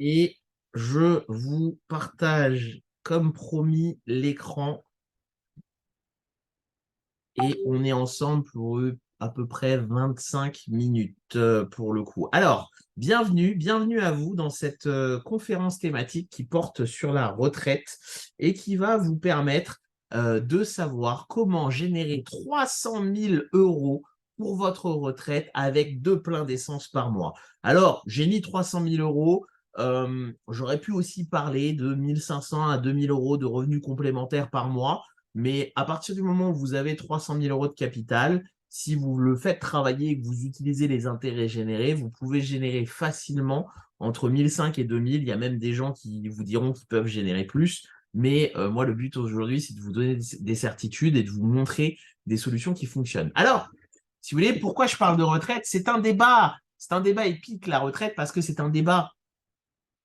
Et je vous partage, comme promis, l'écran et on est ensemble pour à peu près 25 minutes pour le coup. Alors, bienvenue à vous dans cette conférence thématique qui porte sur la retraite et qui va vous permettre de savoir comment générer 300 000 euros pour votre retraite avec deux pleins d'essence par mois. Alors, j'ai mis 300 000 euros. J'aurais pu aussi parler de 1 500 à 2 000 euros de revenus complémentaires par mois. Mais à partir du moment où vous avez 300 000 euros de capital, si vous le faites travailler et que vous utilisez les intérêts générés, vous pouvez générer facilement entre 1 500 et 2 000. Il y a même des gens qui vous diront qu'ils peuvent générer plus. Mais moi, le but aujourd'hui, c'est de vous donner des certitudes et de vous montrer des solutions qui fonctionnent. Alors, si vous voulez, pourquoi je parle de retraite? C'est un débat épique, la retraite, parce que c'est un débat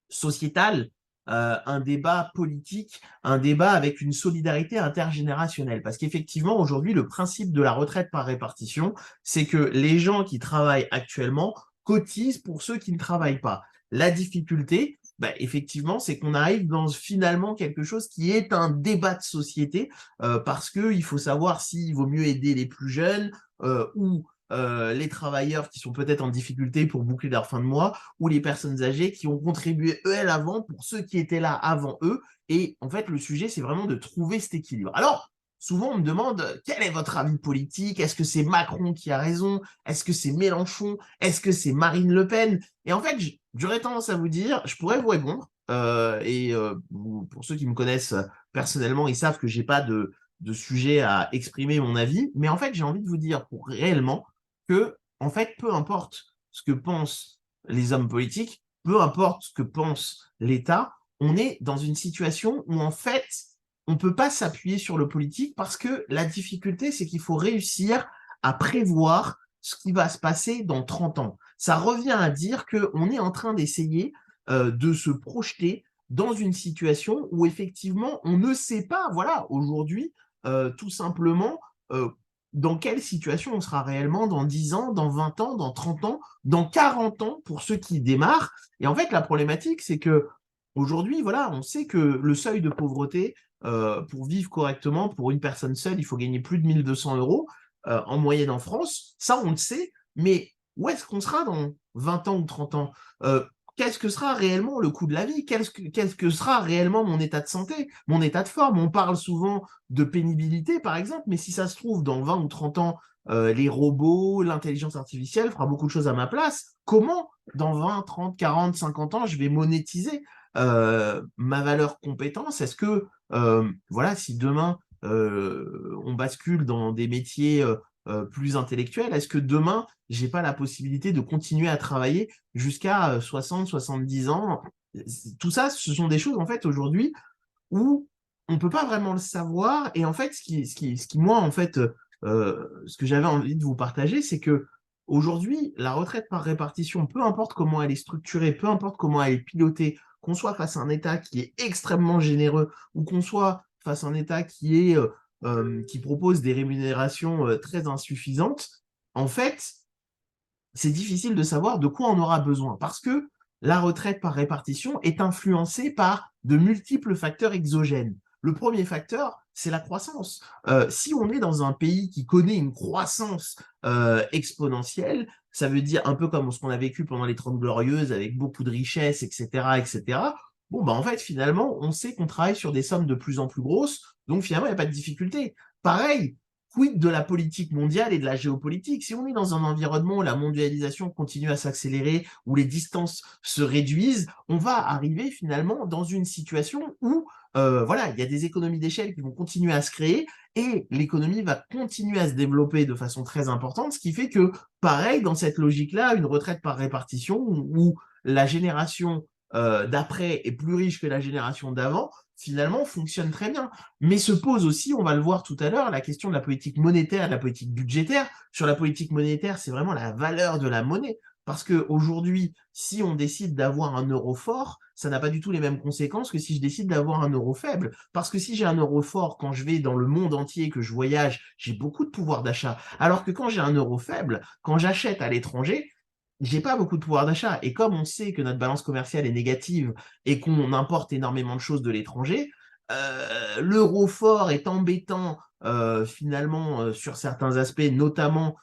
sociétal, un débat politique, un débat avec une solidarité intergénérationnelle. Parce qu'effectivement, aujourd'hui, le principe de la retraite par répartition, c'est que les gens qui travaillent actuellement cotisent pour ceux qui ne travaillent pas. La difficulté, bah, effectivement, c'est qu'on arrive dans finalement quelque chose qui est un débat de société, parce qu'il faut savoir s'il vaut mieux aider les plus jeunes ou les travailleurs qui sont peut-être en difficulté pour boucler leur fin de mois, ou les personnes âgées qui ont contribué elles avant pour ceux qui étaient là avant eux. Et en fait, le sujet, c'est vraiment de trouver cet équilibre. Alors, souvent, on me demande quel est votre avis politique? Est-ce que c'est Macron qui a raison? Est-ce que c'est Mélenchon? Est-ce que c'est Marine Le Pen? Et en fait, j'aurais tendance à vous dire, je pourrais vous répondre. Pour ceux qui me connaissent personnellement, ils savent que j'ai pas de sujet à exprimer mon avis. Mais en fait, j'ai envie de vous dire pour réellement que, en fait, peu importe ce que pensent les hommes politiques, peu importe ce que pense l'État, on est dans une situation où, en fait, on ne peut pas s'appuyer sur le politique parce que la difficulté, c'est qu'il faut réussir à prévoir ce qui va se passer dans 30 ans. Ça revient à dire qu'on est en train d'essayer de se projeter dans une situation où effectivement on ne sait pas, voilà, aujourd'hui, tout simplement, dans quelle situation on sera réellement dans 10 ans, dans 20 ans, dans 30 ans, dans 40 ans pour ceux qui démarrent. Et en fait, la problématique, c'est que aujourd'hui, voilà, on sait que le seuil de pauvreté, pour vivre correctement, pour une personne seule, il faut gagner plus de 1 200 euros en moyenne en France. Ça, on le sait, mais où est-ce qu'on sera dans 20 ans ou 30 ans? Qu'est-ce que sera réellement le coût de la vie? Qu'est-ce que sera réellement mon état de santé, mon état de forme? On parle souvent de pénibilité, par exemple, mais si ça se trouve, dans 20 ou 30 ans, les robots, l'intelligence artificielle fera beaucoup de choses à ma place. Comment, dans 20, 30, 40, 50 ans, je vais monétiser ma valeur compétence? Est-ce que, voilà, si demain, on bascule dans des métiers plus intellectuels, est-ce que demain, j'ai pas la possibilité de continuer à travailler jusqu'à 60, 70 ans? Tout ça, ce sont des choses, en fait, aujourd'hui, où on peut pas vraiment le savoir. Et en fait, moi, en fait, ce que j'avais envie de vous partager, c'est que aujourd'hui, la retraite par répartition, peu importe comment elle est structurée, peu importe comment elle est pilotée, qu'on soit face à un État qui est extrêmement généreux ou qu'on soit face à un État qui propose des rémunérations très insuffisantes, en fait, c'est difficile de savoir de quoi on aura besoin parce que la retraite par répartition est influencée par de multiples facteurs exogènes. Le premier facteur, c'est la croissance. Si on est dans un pays qui connaît une croissance exponentielle, ça veut dire un peu comme ce qu'on a vécu pendant les 30 glorieuses avec beaucoup de richesses, etc., etc. Bon, bah en fait, finalement, on sait qu'on travaille sur des sommes de plus en plus grosses, donc finalement, il n'y a pas de difficulté. Pareil, quid de la politique mondiale et de la géopolitique? Si on est dans un environnement où la mondialisation continue à s'accélérer, où les distances se réduisent, on va arriver finalement dans une situation où voilà, il y a des économies d'échelle qui vont continuer à se créer et l'économie va continuer à se développer de façon très importante, ce qui fait que, pareil, dans cette logique-là, une retraite par répartition où la génération d'après est plus riche que la génération d'avant, finalement, fonctionne très bien. Mais se pose aussi, on va le voir tout à l'heure, la question de la politique monétaire, de la politique budgétaire. Sur la politique monétaire, c'est vraiment la valeur de la monnaie. Parce qu'aujourd'hui, si on décide d'avoir un euro fort, ça n'a pas du tout les mêmes conséquences que si je décide d'avoir un euro faible. Parce que si j'ai un euro fort, quand je vais dans le monde entier, que je voyage, j'ai beaucoup de pouvoir d'achat. Alors que quand j'ai un euro faible, quand j'achète à l'étranger, j'ai pas beaucoup de pouvoir d'achat. Et comme on sait que notre balance commerciale est négative et qu'on importe énormément de choses de l'étranger, l'euro fort est embêtant finalement sur certains aspects, notamment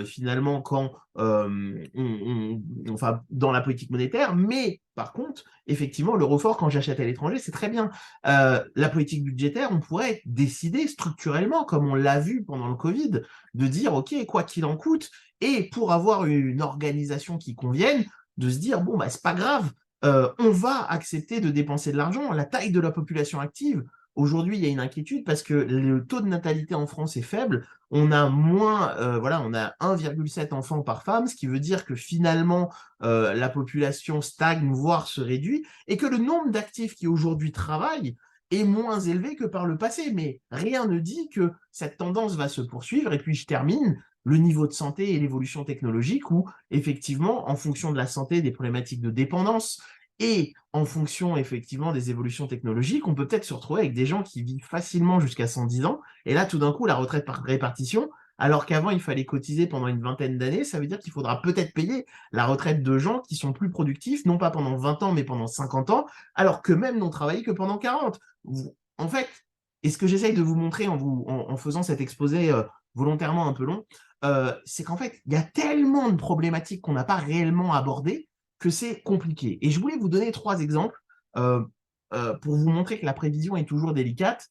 finalement quand enfin dans la politique monétaire. Mais par contre, effectivement, l'euro fort quand j'achète à l'étranger, c'est très bien. La politique budgétaire, on pourrait décider structurellement, comme on l'a vu pendant le Covid, de dire ok, quoi qu'il en coûte et pour avoir une organisation qui convienne, de se dire, bon, bah, c'est pas grave, on va accepter de dépenser de l'argent. La taille de la population active, aujourd'hui, il y a une inquiétude parce que le taux de natalité en France est faible. On a moins, voilà, on a 1,7 enfants par femme, ce qui veut dire que finalement, la population stagne, voire se réduit, et que le nombre d'actifs qui aujourd'hui travaillent est moins élevé que par le passé. Mais rien ne dit que cette tendance va se poursuivre. Et puis, je termine le niveau de santé et l'évolution technologique où, effectivement, en fonction de la santé, des problématiques de dépendance et en fonction, effectivement, des évolutions technologiques, on peut peut-être se retrouver avec des gens qui vivent facilement jusqu'à 110 ans. Et là, tout d'un coup, la retraite par répartition, alors qu'avant, il fallait cotiser pendant une vingtaine d'années, ça veut dire qu'il faudra peut-être payer la retraite de gens qui sont plus productifs, non pas pendant 20 ans, mais pendant 50 ans, alors qu'eux-mêmes n'ont travaillé que pendant 40. En fait, et ce que j'essaye de vous montrer en faisant cet exposé volontairement un peu long, c'est qu'en fait, il y a tellement de problématiques qu'on n'a pas réellement abordées que c'est compliqué. Et je voulais vous donner 3 exemples euh, pour vous montrer que la prévision est toujours délicate.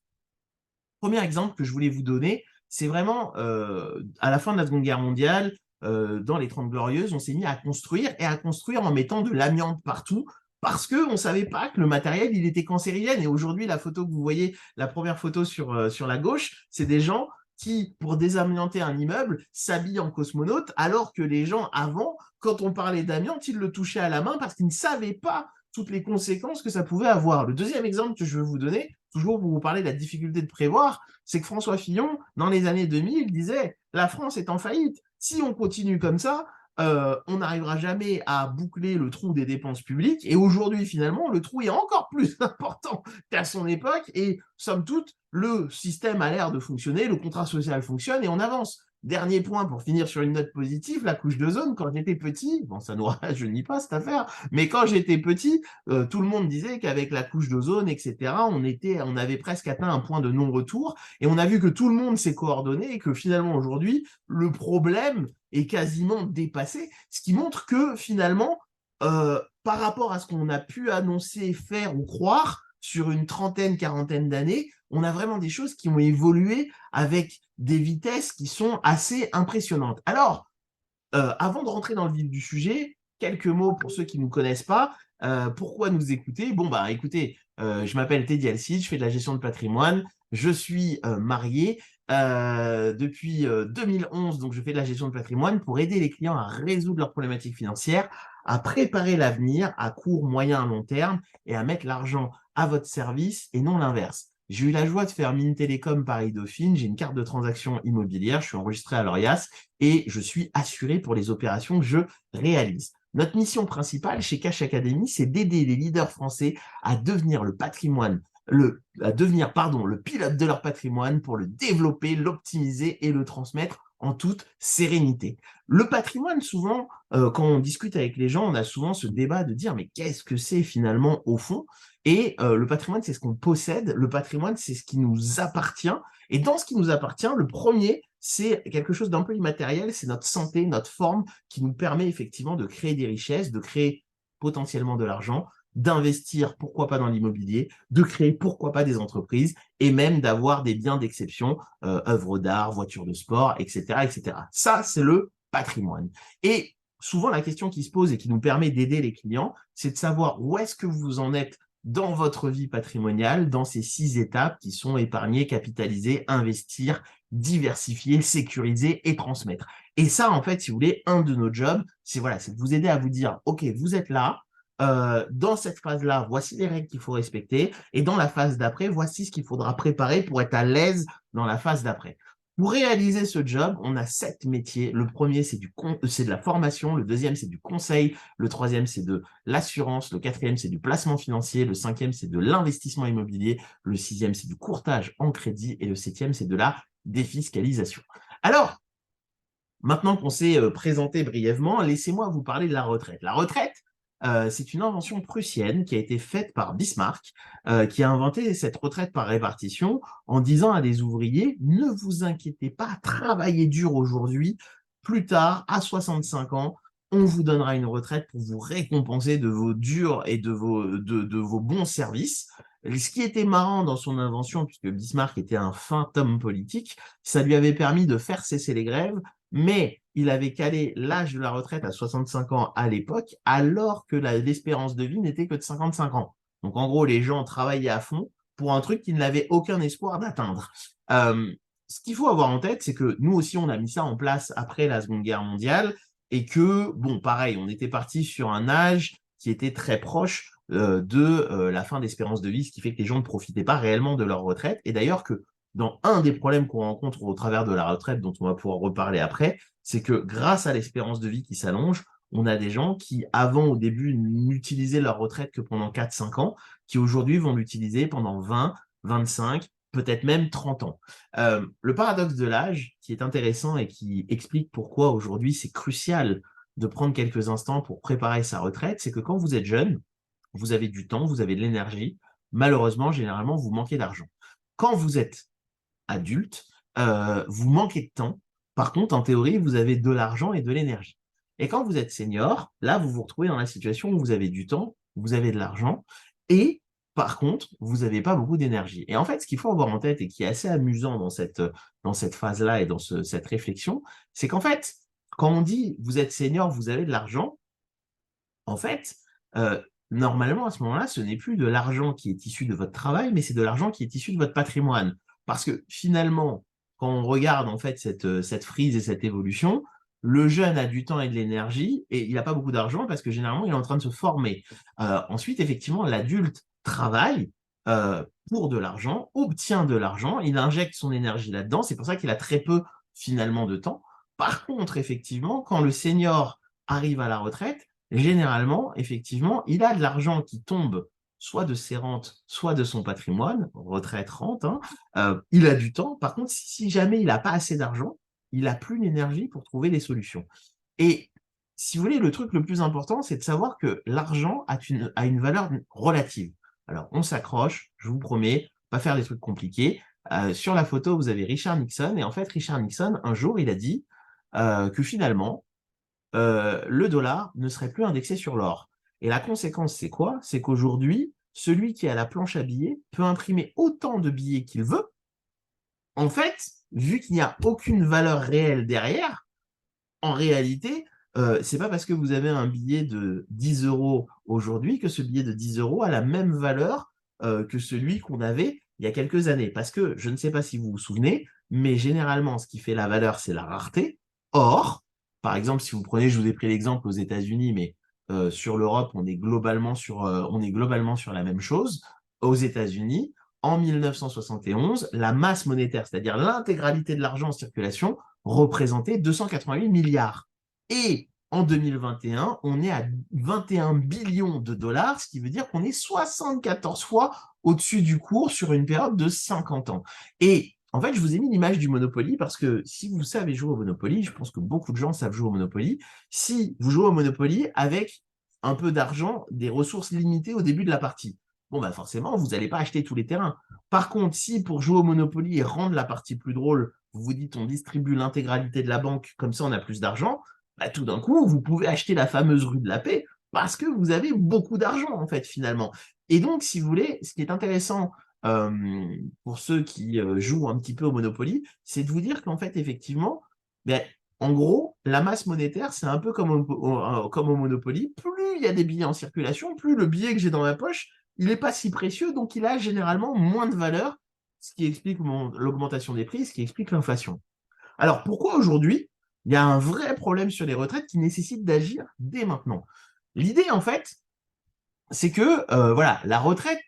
Premier exemple que je voulais vous donner, c'est vraiment à la fin de la Seconde Guerre mondiale, dans les 30 Glorieuses, on s'est mis à construire et à construire en mettant de l'amiante partout parce qu'on ne savait pas que le matériel, il était cancérigène. Et aujourd'hui, la photo que vous voyez, la première photo sur la gauche, c'est des gens qui, pour désamianter un immeuble, s'habillent en cosmonaute, alors que les gens avant, quand on parlait d'amiante, ils le touchaient à la main parce qu'ils ne savaient pas toutes les conséquences que ça pouvait avoir. Le deuxième exemple que je veux vous donner, toujours pour vous parler de la difficulté de prévoir, c'est que François Fillon, dans les années 2000, disait « La France est en faillite. Si on continue comme ça, on n'arrivera jamais à boucler le trou des dépenses publiques. » Et aujourd'hui, finalement, le trou est encore plus important qu'à son époque. Et somme toute, le système a l'air de fonctionner, le contrat social fonctionne et on avance. Dernier point pour finir sur une note positive, la couche d'ozone, quand j'étais petit, bon, ça nous rajeunit pas cette affaire, mais quand j'étais petit, tout le monde disait qu'avec la couche d'ozone, etc., on avait presque atteint un point de non-retour, et on a vu que tout le monde s'est coordonné, et que finalement, aujourd'hui, le problème est quasiment dépassé, ce qui montre que finalement, par rapport à ce qu'on a pu annoncer, faire ou croire, sur une trentaine, quarantaine d'années, on a vraiment des choses qui ont évolué avec des vitesses qui sont assez impressionnantes. Alors, avant de rentrer dans le vif du sujet, quelques mots pour ceux qui ne nous connaissent pas. Pourquoi nous écouter? Bon, bah écoutez, je m'appelle Teddy Alcide, je fais de la gestion de patrimoine, je suis marié depuis 2011, donc je fais de la gestion de patrimoine pour aider les clients à résoudre leurs problématiques financières, à préparer l'avenir à court, moyen, long terme et à mettre l'argent à votre service et non l'inverse. J'ai eu la joie de faire Mines Télécom Paris-Dauphine, j'ai une carte de transaction immobilière, je suis enregistré à l'ORIAS et je suis assuré pour les opérations que je réalise. Notre mission principale chez Cash Academy, c'est d'aider les leaders français à devenir le pilote de leur patrimoine pour le développer, l'optimiser et le transmettre en toute sérénité. Le patrimoine, souvent, quand on discute avec les gens, on a souvent ce débat de dire mais qu'est-ce que c'est finalement au fond? Et le patrimoine, c'est ce qu'on possède. Le patrimoine, c'est ce qui nous appartient. Et dans ce qui nous appartient, le premier, c'est quelque chose d'un peu immatériel, c'est notre santé, notre forme qui nous permet effectivement de créer des richesses, de créer potentiellement de l'argent, d'investir, pourquoi pas dans l'immobilier, de créer, pourquoi pas des entreprises, et même d'avoir des biens d'exception, œuvres d'art, voitures de sport, etc., etc. Ça, c'est le patrimoine. Et souvent, la question qui se pose et qui nous permet d'aider les clients, c'est de savoir où est-ce que vous en êtes dans votre vie patrimoniale, dans ces 6 étapes qui sont épargner, capitaliser, investir, diversifier, sécuriser et transmettre. Et ça, en fait, si vous voulez, un de nos jobs, c'est voilà, c'est de vous aider à vous dire, OK, vous êtes là, dans cette phase-là, voici les règles qu'il faut respecter, et dans la phase d'après, voici ce qu'il faudra préparer pour être à l'aise dans la phase d'après. Pour réaliser ce job, on a 7 métiers. Le premier, c'est de la formation. Le deuxième, c'est du conseil. Le troisième, c'est de l'assurance. Le quatrième, c'est du placement financier. Le cinquième, c'est de l'investissement immobilier. Le sixième, c'est du courtage en crédit. Et le septième, c'est de la défiscalisation. Alors, Maintenant qu'on s'est présenté brièvement, laissez-moi vous parler de la retraite. La retraite, c'est une invention prussienne qui a été faite par Bismarck, qui a inventé cette retraite par répartition en disant à des ouvriers, ne vous inquiétez pas, travaillez dur aujourd'hui, plus tard, à 65 ans, on vous donnera une retraite pour vous récompenser de vos durs et de vos bons services. Ce qui était marrant dans son invention, puisque Bismarck était un fin homme politique, ça lui avait permis de faire cesser les grèves, mais il avait calé l'âge de la retraite à 65 ans à l'époque, alors que l'espérance de vie n'était que de 55 ans. Donc en gros, les gens travaillaient à fond pour un truc qu'ils n'avaient aucun espoir d'atteindre. Euh, Ce qu'il faut avoir en tête, c'est que nous aussi, on a mis ça en place après la Seconde Guerre mondiale, et que, bon, pareil, on était parti sur un âge qui était très proche de la fin d'espérance de vie, ce qui fait que les gens ne profitaient pas réellement de leur retraite. Et d'ailleurs que dans un des problèmes qu'on rencontre au travers de la retraite, dont on va pouvoir reparler après, c'est que grâce à l'espérance de vie qui s'allonge, on a des gens qui, avant, au début, n'utilisaient leur retraite que pendant 4-5 ans, qui aujourd'hui vont l'utiliser pendant 20, 25, peut-être même 30 ans. Le paradoxe de l'âge, qui est intéressant et qui explique pourquoi aujourd'hui c'est crucial de prendre quelques instants pour préparer sa retraite, c'est que quand vous êtes jeune, vous avez du temps, vous avez de l'énergie. Malheureusement, généralement, vous manquez d'argent. Quand vous êtes adulte, vous manquez de temps. Par contre, en théorie, vous avez de l'argent et de l'énergie. Et quand vous êtes senior, là, vous vous retrouvez dans la situation où vous avez du temps, vous avez de l'argent, et par contre, vous n'avez pas beaucoup d'énergie. Et en fait, ce qu'il faut avoir en tête et qui est assez amusant dans cette phase-là et dans cette réflexion, c'est qu'en fait, quand on dit vous êtes senior, vous avez de l'argent, en fait, normalement, à ce moment-là, ce n'est plus de l'argent qui est issu de votre travail, mais c'est de l'argent qui est issu de votre patrimoine. Parce que finalement, quand on regarde en fait cette frise et cette évolution, le jeune a du temps et de l'énergie et il n'a pas beaucoup d'argent parce que généralement, il est en train de se former. Ensuite, effectivement, l'adulte travaille pour de l'argent, obtient de l'argent, il injecte son énergie là-dedans. C'est pour ça qu'il a très peu finalement de temps. Par contre, effectivement, quand le senior arrive à la retraite, généralement, effectivement, il a de l'argent qui tombe soit de ses rentes, soit de son patrimoine, retraite, rente, hein. Il a du temps. Par contre, si jamais il n'a pas assez d'argent, il n'a plus l'énergie pour trouver des solutions. Et si vous voulez, le truc le plus important, c'est de savoir que l'argent a une valeur relative. Alors, on s'accroche, je vous promets, pas faire des trucs compliqués. Sur la photo, vous avez Richard Nixon. Et en fait, Richard Nixon, un jour, il a dit que finalement, le dollar ne serait plus indexé sur l'or. Et la conséquence, c'est quoi? C'est qu'aujourd'hui, celui qui a la planche à billets peut imprimer autant de billets qu'il veut. En fait, vu qu'il n'y a aucune valeur réelle derrière, en réalité, c'est pas parce que vous avez un billet de 10 euros aujourd'hui que ce billet de 10 euros a la même valeur que celui qu'on avait il y a quelques années. Parce que je ne sais pas si vous vous souvenez, mais généralement, ce qui fait la valeur, c'est la rareté. Or, par exemple, si vous prenez, je vous ai pris l'exemple aux États-Unis, mais sur l'Europe, on est globalement sur la même chose. Aux États-Unis, en 1971, la masse monétaire, c'est-à-dire l'intégralité de l'argent en circulation, représentait 288 milliards. Et en 2021, on est à 21 billions de dollars, ce qui veut dire qu'on est 74 fois au-dessus du cours sur une période de 50 ans. Et en fait, je vous ai mis l'image du Monopoly parce que si vous savez jouer au Monopoly, je pense que beaucoup de gens savent jouer au Monopoly, si vous jouez au Monopoly avec un peu d'argent, des ressources limitées au début de la partie, bon, bah forcément, vous n'allez pas acheter tous les terrains. Par contre, si pour jouer au Monopoly et rendre la partie plus drôle, vous vous dites on distribue l'intégralité de la banque, comme ça on a plus d'argent, bah, tout d'un coup, vous pouvez acheter la fameuse rue de la Paix parce que vous avez beaucoup d'argent, en fait, finalement. Et donc, si vous voulez, ce qui est intéressant pour ceux qui jouent un petit peu au Monopoly, c'est de vous dire qu'en fait, effectivement, ben, en gros, la masse monétaire, c'est un peu comme au Monopoly. Plus il y a des billets en circulation, plus le billet que j'ai dans ma poche, il n'est pas si précieux, donc il a généralement moins de valeur, ce qui explique l'augmentation des prix, ce qui explique l'inflation. Alors pourquoi aujourd'hui, il y a un vrai problème sur les retraites qui nécessite d'agir dès maintenant? L'idée, en fait, c'est que voilà, la retraite,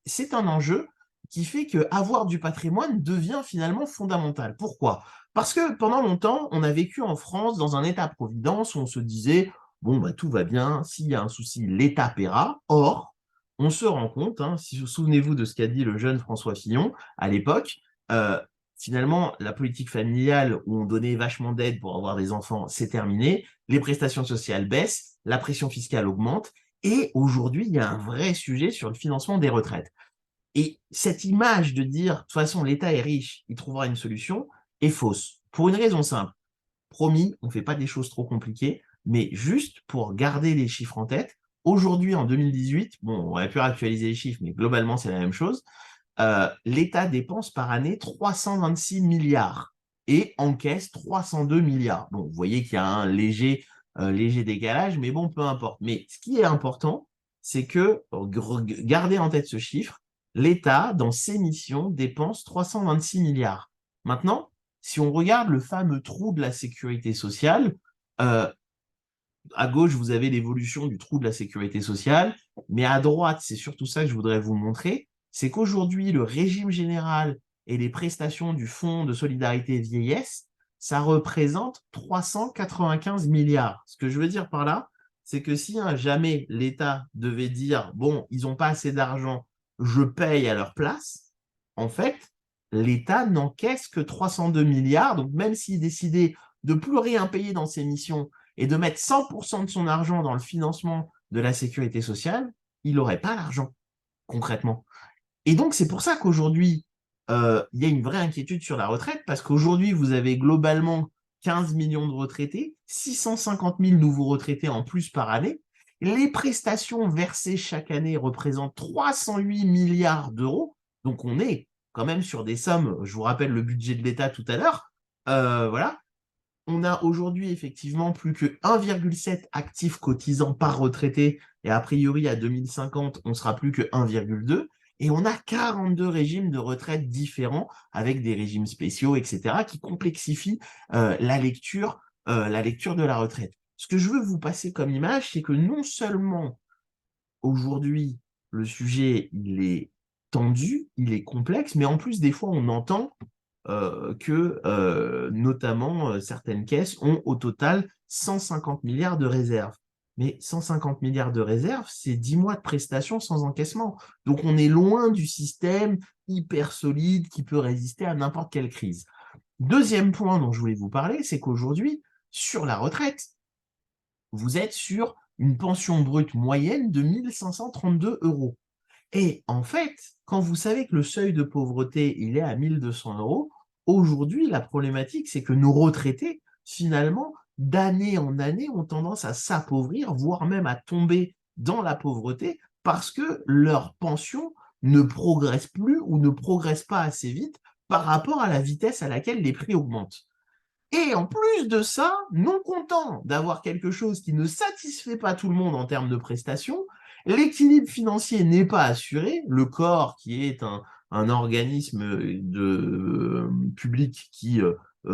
c'est un enjeu qui fait que avoir du patrimoine devient finalement fondamental. Pourquoi? Parce que pendant longtemps, on a vécu en France dans un état-providence où on se disait, bon, bah, tout va bien, s'il y a un souci, l'État paiera. Or, on se rend compte, hein, si vous souvenez-vous de ce qu'a dit le jeune François Fillon à l'époque, euh, finalement, la politique familiale où on donnait vachement d'aide pour avoir des enfants, c'est terminé. Les prestations sociales baissent, la pression fiscale augmente. Et aujourd'hui, il y a un vrai sujet sur le financement des retraites. Et cette image de dire, de toute façon, l'État est riche, il trouvera une solution, est fausse. Pour une raison simple. Promis, on ne fait pas des choses trop compliquées, mais juste pour garder les chiffres en tête. Aujourd'hui, en 2018, bon, on aurait pu actualiser les chiffres, mais globalement, c'est la même chose. L'État dépense par année 326 milliards et encaisse 302 milliards. Bon, vous voyez qu'il y a un léger décalage, mais bon, peu importe. Mais ce qui est important, c'est que, gardez en tête ce chiffre, l'État, dans ses missions, dépense 326 milliards. Maintenant, si on regarde le fameux trou de la sécurité sociale, euh, à gauche, vous avez l'évolution du trou de la sécurité sociale, mais à droite, c'est surtout ça que je voudrais vous montrer, c'est qu'aujourd'hui, le régime général et les prestations du Fonds de solidarité vieillesse, ça représente 395 milliards. Ce que je veux dire par là, c'est que si jamais l'État devait dire, bon, ils n'ont pas assez d'argent, je paye à leur place, en fait, l'État n'encaisse que 302 milliards. Donc, même s'il décidait de plus rien payer dans ses missions et de mettre 100% de son argent dans le financement de la sécurité sociale, il n'aurait pas l'argent, concrètement. Et donc, c'est pour ça qu'aujourd'hui, il y a une vraie inquiétude sur la retraite, parce qu'aujourd'hui, vous avez globalement 15 millions de retraités, 650 000 nouveaux retraités en plus par année. Les prestations versées chaque année représentent 308 milliards d'euros. Donc, on est quand même sur des sommes, je vous rappelle le budget de l'État tout à l'heure, voilà, on a aujourd'hui effectivement plus que 1,7 actifs cotisants par retraité, et a priori à 2050, on sera plus que 1,2, et on a 42 régimes de retraite différents, avec des régimes spéciaux, etc., qui complexifient la lecture de la retraite. Ce que je veux vous passer comme image, c'est que non seulement aujourd'hui, le sujet, il est tendu, il est complexe, mais en plus, des fois, on entend que notamment certaines caisses ont au total 150 milliards de réserves. Mais 150 milliards de réserves, c'est 10 mois de prestations sans encaissement. Donc on est loin du système hyper solide qui peut résister à n'importe quelle crise. Deuxième point dont je voulais vous parler, c'est qu'aujourd'hui, sur la retraite, vous êtes sur une pension brute moyenne de 1 532 euros. Et en fait, quand vous savez que le seuil de pauvreté, il est à 1 200 euros, aujourd'hui, la problématique, c'est que nos retraités, finalement, d'année en année, ont tendance à s'appauvrir, voire même à tomber dans la pauvreté, parce que leur pension ne progresse plus ou ne progresse pas assez vite par rapport à la vitesse à laquelle les prix augmentent. Et en plus de ça, non content d'avoir quelque chose qui ne satisfait pas tout le monde en termes de prestations, l'équilibre financier n'est pas assuré. Le corps, qui est un organisme public qui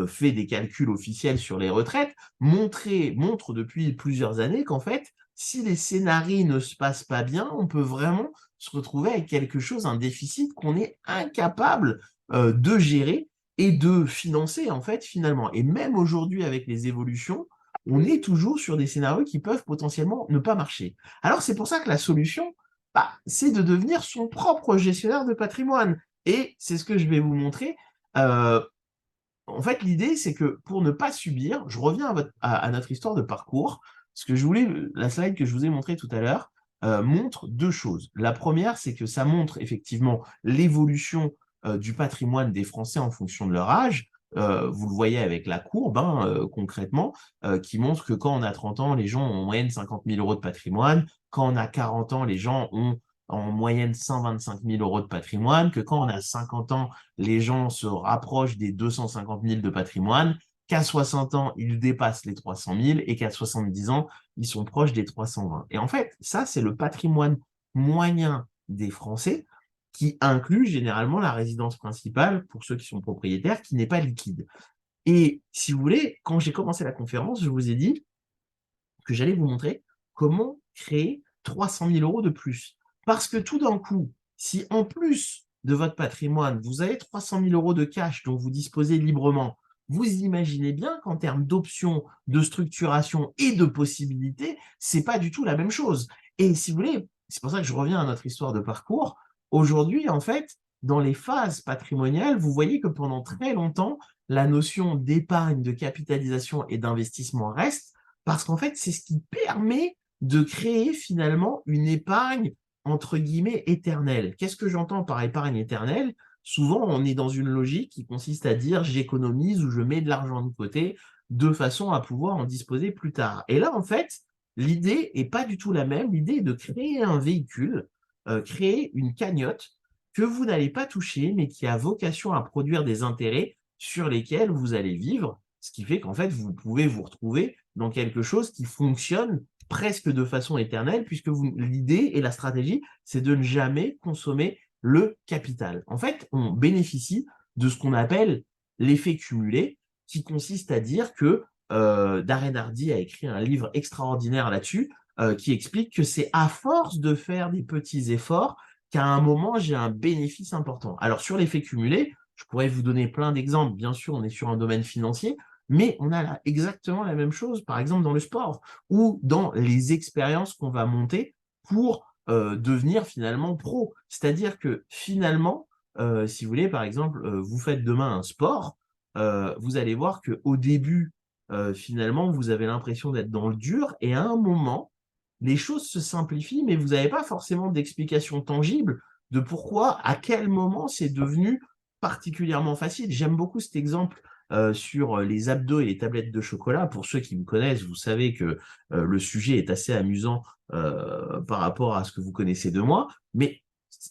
fait des calculs officiels sur les retraites, montre depuis plusieurs années qu'en fait, si les scénarios ne se passent pas bien, on peut vraiment se retrouver avec quelque chose, un déficit qu'on est incapable de gérer et de financer, en fait, finalement. Et même aujourd'hui, avec les évolutions, on est toujours sur des scénarios qui peuvent potentiellement ne pas marcher. Alors, c'est pour ça que la solution, bah, c'est de devenir son propre gestionnaire de patrimoine. Et c'est ce que je vais vous montrer. En fait, l'idée, c'est que pour ne pas subir, je reviens à notre histoire de parcours. Ce que je voulais, la slide que je vous ai montrée tout à l'heure, montre deux choses. La première, c'est que ça montre effectivement l'évolution du patrimoine des Français en fonction de leur âge. Vous le voyez avec la courbe, hein, concrètement, qui montre que quand on a 30 ans, les gens ont en moyenne 50 000 euros de patrimoine. Quand on a 40 ans, les gens ont en moyenne 125 000 euros de patrimoine, que quand on a 50 ans, les gens se rapprochent des 250 000 de patrimoine, qu'à 60 ans, ils dépassent les 300 000 et qu'à 70 ans, ils sont proches des 320. Et en fait, ça, c'est le patrimoine moyen des Français qui inclut généralement la résidence principale pour ceux qui sont propriétaires, qui n'est pas liquide. Et si vous voulez, quand j'ai commencé la conférence, je vous ai dit que j'allais vous montrer comment créer 300 000 euros de plus. Parce que tout d'un coup, si en plus de votre patrimoine, vous avez 300 000 euros de cash dont vous disposez librement, vous imaginez bien qu'en termes d'options, de structuration et de possibilités, c'est pas du tout la même chose. Et si vous voulez, c'est pour ça que je reviens à notre histoire de parcours. Aujourd'hui, en fait, dans les phases patrimoniales, vous voyez que pendant très longtemps, la notion d'épargne, de capitalisation et d'investissement reste, parce qu'en fait, c'est ce qui permet de créer finalement une épargne, entre guillemets, éternelle. Qu'est-ce que j'entends par épargne éternelle? Souvent, on est dans une logique qui consiste à dire j'économise ou je mets de l'argent de côté de façon à pouvoir en disposer plus tard. Et là, en fait, l'idée n'est pas du tout la même. L'idée est de créer un véhicule, créer une cagnotte que vous n'allez pas toucher, mais qui a vocation à produire des intérêts sur lesquels vous allez vivre, ce qui fait qu'en fait, vous pouvez vous retrouver dans quelque chose qui fonctionne presque de façon éternelle, puisque l'idée et la stratégie, c'est de ne jamais consommer le capital. En fait, on bénéficie de ce qu'on appelle l'effet cumulé, qui consiste à dire que Darren Hardy a écrit un livre extraordinaire là-dessus, qui explique que c'est à force de faire des petits efforts qu'à un moment, j'ai un bénéfice important. Alors, sur l'effet cumulé, je pourrais vous donner plein d'exemples. Bien sûr, on est sur un domaine financier, mais on a là exactement la même chose, par exemple, dans le sport ou dans les expériences qu'on va monter pour devenir finalement pro. C'est-à-dire que finalement, si vous voulez, par exemple, vous faites demain un sport, vous allez voir qu'au début, finalement, vous avez l'impression d'être dans le dur et à un moment, les choses se simplifient, mais vous n'avez pas forcément d'explication tangible de pourquoi, à quel moment c'est devenu particulièrement facile. J'aime beaucoup cet exemple sur les abdos et les tablettes de chocolat. Pour ceux qui me connaissent, vous savez que le sujet est assez amusant par rapport à ce que vous connaissez de moi. Mais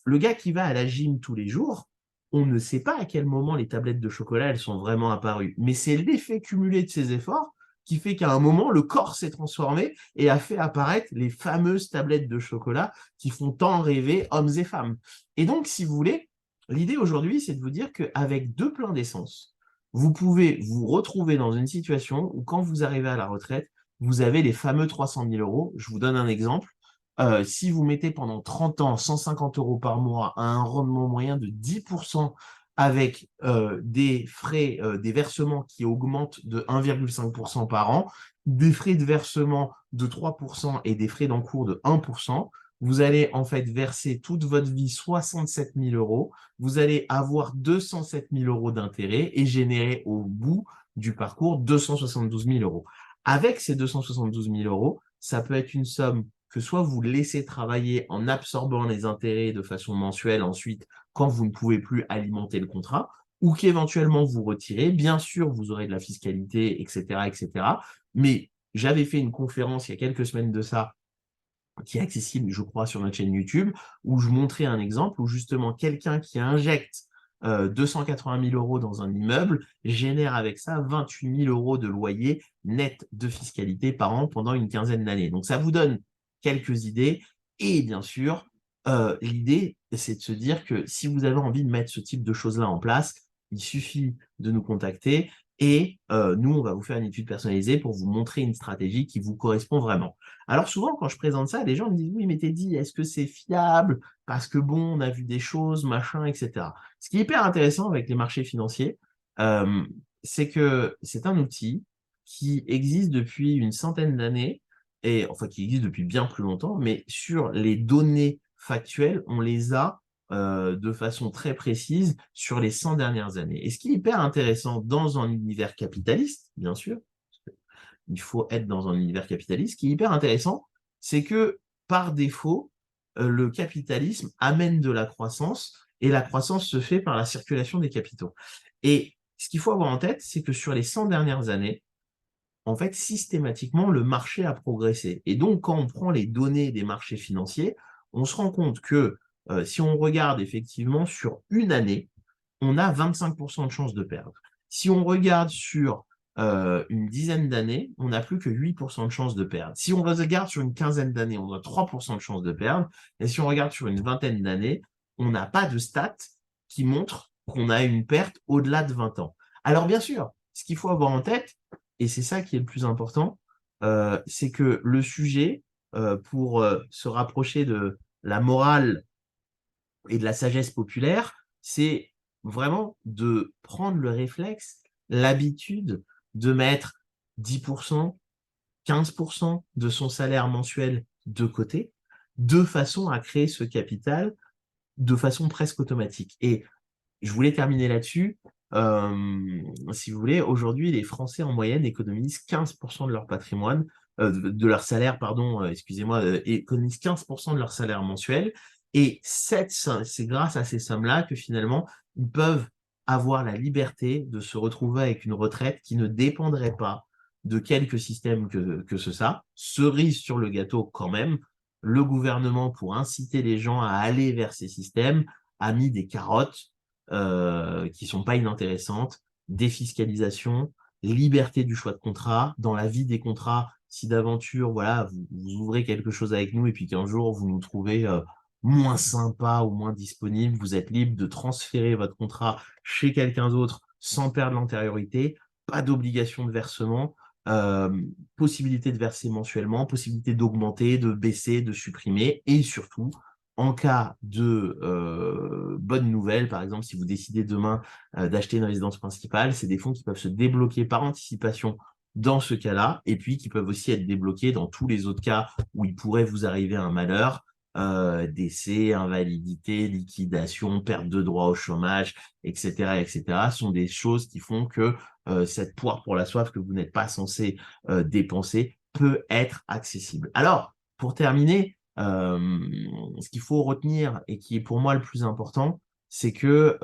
le gars qui va à la gym tous les jours, on ne sait pas à quel moment les tablettes de chocolat elles sont vraiment apparues. Mais c'est l'effet cumulé de ces efforts qui fait qu'à un moment, le corps s'est transformé et a fait apparaître les fameuses tablettes de chocolat qui font tant rêver hommes et femmes. Et donc, si vous voulez, l'idée aujourd'hui, c'est de vous dire qu'avec deux pleins d'essence, vous pouvez vous retrouver dans une situation où quand vous arrivez à la retraite, vous avez les fameux 300 000 euros. Je vous donne un exemple. Si vous mettez pendant 30 ans 150 euros par mois à un rendement moyen de 10% avec des frais, des versements qui augmentent de 1,5% par an, des frais de versement de 3% et des frais d'encours de 1%, vous allez en fait verser toute votre vie 67 000 euros, vous allez avoir 207 000 euros d'intérêt et générer au bout du parcours 272 000 euros. Avec ces 272 000 euros, ça peut être une somme que soit vous laissez travailler en absorbant les intérêts de façon mensuelle ensuite quand vous ne pouvez plus alimenter le contrat, ou qu'éventuellement vous retirez. Bien sûr, vous aurez de la fiscalité, etc., etc. Mais j'avais fait une conférence il y a quelques semaines de ça qui est accessible, je crois, sur notre chaîne YouTube, où je montrais un exemple où justement quelqu'un qui injecte 280 000 euros dans un immeuble génère avec ça 28 000 euros de loyer net de fiscalité par an pendant une quinzaine d'années. Donc ça vous donne quelques idées. Et bien sûr, l'idée, c'est de se dire que si vous avez envie de mettre ce type de choses-là en place, il suffit de nous contacter et nous, on va vous faire une étude personnalisée pour vous montrer une stratégie qui vous correspond vraiment. Alors souvent, quand je présente ça, les gens me disent, oui, mais Teddy, est-ce que c'est fiable? Parce que bon, on a vu des choses, machin, etc. Ce qui est hyper intéressant avec les marchés financiers, euh, c'est que c'est un outil qui existe depuis une centaine d'années, et enfin qui existe depuis bien plus longtemps, mais sur les données factuelles, on les a de façon très précise sur les 100 dernières années. Et ce qui est hyper intéressant dans un univers capitaliste, bien sûr, il faut être dans un univers capitaliste. Ce qui est hyper intéressant, c'est que par défaut, le capitalisme amène de la croissance et la croissance se fait par la circulation des capitaux. Et ce qu'il faut avoir en tête, c'est que sur les 100 dernières années, en fait, systématiquement, le marché a progressé. Et donc, quand on prend les données des marchés financiers, on se rend compte que si on regarde effectivement sur une année, on a 25% de chances de perdre. Si on regarde sur une dizaine d'années, on n'a plus que 8% de chances de perdre. Si on regarde sur une quinzaine d'années, on a 3% de chances de perdre. Et si on regarde sur une vingtaine d'années, on n'a pas de stats qui montrent qu'on a une perte au-delà de 20 ans. Alors bien sûr, ce qu'il faut avoir en tête, et c'est ça qui est le plus important, c'est que le sujet, pour se rapprocher de la morale et de la sagesse populaire, c'est vraiment de prendre le réflexe, l'habitude de mettre 10%, 15% de son salaire mensuel de côté, de façon à créer ce capital de façon presque automatique. Et je voulais terminer là-dessus. Si vous voulez, aujourd'hui, les Français en moyenne économisent 15% de leur patrimoine, de leur salaire, pardon, excusez-moi, économisent 15% de leur salaire mensuel. Et c'est grâce à ces sommes-là que finalement, ils peuvent avoir la liberté de se retrouver avec une retraite qui ne dépendrait pas de quelque système que ce soit. Cerise sur le gâteau quand même, le gouvernement, pour inciter les gens à aller vers ces systèmes, a mis des carottes qui sont pas inintéressantes, défiscalisation, liberté du choix de contrat. Dans la vie des contrats, si d'aventure, voilà, vous ouvrez quelque chose avec nous et puis qu'un jour vous nous trouvez moins sympa ou moins disponible, vous êtes libre de transférer votre contrat chez quelqu'un d'autre sans perdre l'antériorité, pas d'obligation de versement, euh, possibilité de verser mensuellement, possibilité d'augmenter, de baisser, de supprimer, et surtout, en cas de bonne nouvelle, par exemple, si vous décidez demain d'acheter une résidence principale, c'est des fonds qui peuvent se débloquer par anticipation dans ce cas-là, et puis qui peuvent aussi être débloqués dans tous les autres cas où il pourrait vous arriver un malheur, décès, invalidité, liquidation, perte de droit au chômage, etc., etc., sont des choses qui font que cette poire pour la soif que vous n'êtes pas censé dépenser peut être accessible. Alors, pour terminer, ce qu'il faut retenir et qui est pour moi le plus important, c'est que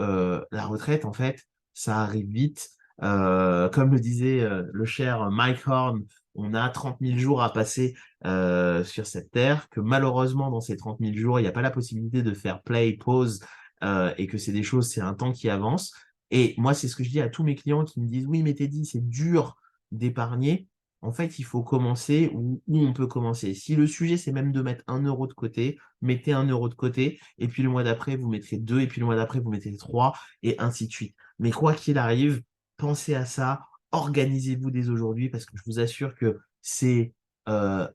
la retraite, en fait, ça arrive vite. Comme le disait le cher Mike Horn, on a 30 000 jours à passer sur cette terre, que malheureusement, dans ces 30 000 jours, il n'y a pas la possibilité de faire play, pause, et que c'est des choses, c'est un temps qui avance. Et moi, c'est ce que je dis à tous mes clients qui me disent, oui, mais Teddy, c'est dur d'épargner. En fait, il faut commencer où on peut commencer. Si le sujet, c'est même de mettre 1 € de côté, mettez 1 € de côté, et puis le mois d'après, vous mettrez 2, et puis le mois d'après, vous mettez 3, et ainsi de suite. Mais quoi qu'il arrive, pensez à ça, organisez-vous dès aujourd'hui, parce que je vous assure que c'est euh,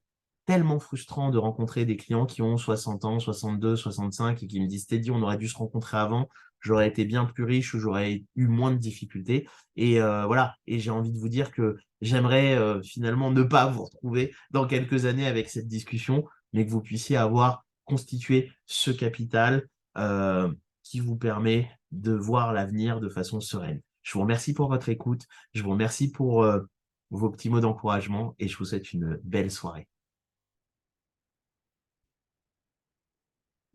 tellement frustrant de rencontrer des clients qui ont 60 ans, 62, 65 et qui me disent, Teddy, on aurait dû se rencontrer avant, j'aurais été bien plus riche ou j'aurais eu moins de difficultés. Et voilà, et j'ai envie de vous dire que j'aimerais finalement ne pas vous retrouver dans quelques années avec cette discussion, mais que vous puissiez avoir constitué ce capital euh, qui vous permet de voir l'avenir de façon sereine. Je vous remercie pour votre écoute, je vous remercie pour vos petits mots d'encouragement et je vous souhaite une belle soirée.